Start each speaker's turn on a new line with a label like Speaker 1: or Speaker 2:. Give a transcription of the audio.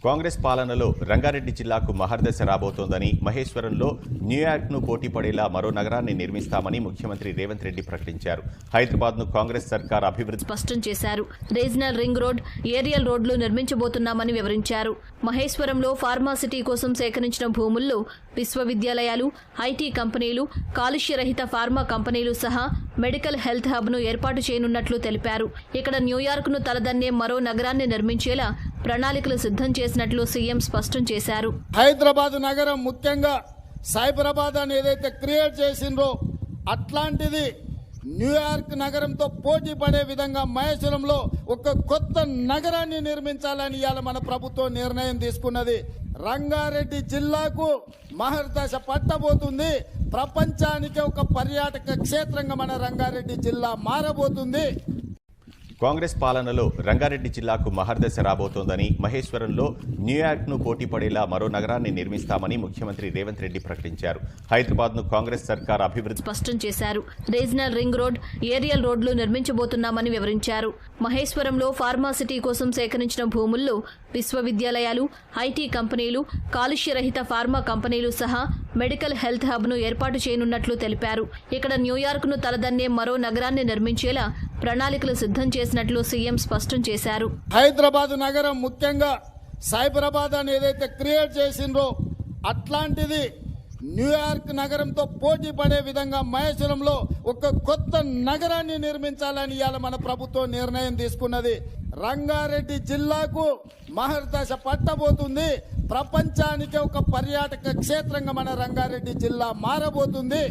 Speaker 1: కాంగ్రెస్ పాలనలో రంగారెడ్డి జిల్లాకు మహర్దశ రాబోతోందని, మహేశ్వరంలో న్యూయార్క్ను పోటీ పడేలా మరో నగరాన్ని నిర్మిస్తామని ముఖ్యమంత్రి రేవంత్ రెడ్డి ప్రకటించారు. హైదరాబాద్ను కాంగ్రెస్ సర్కార్ అభివృద్ధి
Speaker 2: స్పష్టం చేశారు. రీజనల్ రింగ్ రోడ్, ఏరియల్ రోడ్లు నిర్మించబోతున్నామని వివరించారు. మహేశ్వరంలో ఫార్మాసిటీ కోసం సేకరించిన భూముల్లో విశ్వవిద్యాలయాలు, ఐటీ కంపెనీలు, కాలుష్యరహిత ఫార్మా కంపెనీలు సహా మెడికల్ హెల్త్ హబ్ను ఏర్పాటు చేయనున్నట్లు తెలిపారు. ఇక్కడ న్యూయార్క్ను తలదన్నే మరో నగరాన్ని నిర్మించేలా ప్రణాళికలు సిద్ధం చేసినట్లు సీఎం స్పష్టం చేశారు.
Speaker 3: హైదరాబాద్ నగరం ముఖ్యంగా సైబరాబాద్ అని ఏదైతే క్రియేట్ చేసిండ్రో అట్లాంటిది న్యూయార్క్ నగరంతో పోటీ పడే విధంగా మహేశ్వరంలో ఒక కొత్త నగరాన్ని నిర్మించాలని ఇవాళ మన ప్రభుత్వం నిర్ణయం తీసుకున్నది. రంగారెడ్డి జిల్లాకు మహర్దశ పట్టబోతుంది. ప్రపంచానికి ఒక పర్యాటక క్షేత్రంగా మన రంగారెడ్డి జిల్లా మారబోతుంది.
Speaker 1: కాంగ్రెస్ పాలనలో రంగారెడ్డి జిల్లాకు మహర్దశ రాబోతోందని, మహేశ్వరంలో న్యూయార్క్ను పోటీ పడేలా మరో నగరాన్ని నిర్మిస్తామని ముఖ్యమంత్రి రేవంత్ రెడ్డి ప్రకటించారు. హైదరాబాద్ను కాంగ్రెస్ సర్కార్ అభివృద్ధి
Speaker 2: స్పష్టం చేశారు. రీజనల్ రింగ్ రోడ్, ఏరియల్ రోడ్లు నిర్మించబోతున్నామని వివరించారు. మహేశ్వరంలో ఫార్మాసిటీ కోసం సేకరించిన భూముల్లో విశ్వవిద్యాలయాలు, ఐటీ కంపెనీలు, కాలుష్యరహిత ఫార్మా కంపెనీలు సహా మెడికల్ హెల్త్ హబ్ను ఏర్పాటు చేయనున్నట్లు తెలిపారు. ఇక్కడ న్యూయార్క్ను తలదన్నే మరో నగరాన్ని నిర్మించేలా ప్రణాళికలు సిద్ధం చేసినట్లు సీఎం స్పష్టం చేశారు.
Speaker 3: హైదరాబాద్ నగరం ముఖ్యంగా సైబరాబాద్ అని ఏదైతే క్రియేట్ చేసిండ్రో అట్లాంటిది న్యూయార్క్ నగరంతో పోటీ పడే విధంగా మహేశ్వరంలో ఒక కొత్త నగరాన్ని నిర్మించాలని ఇవాళ మన ప్రభుత్వం నిర్ణయం తీసుకున్నది. రంగారెడ్డి జిల్లాకు మహర్దశ పట్టబోతుంది. ప్రపంచానికి ఒక పర్యాటక క్షేత్రంగా మన రంగారెడ్డి జిల్లా మారబోతుంది.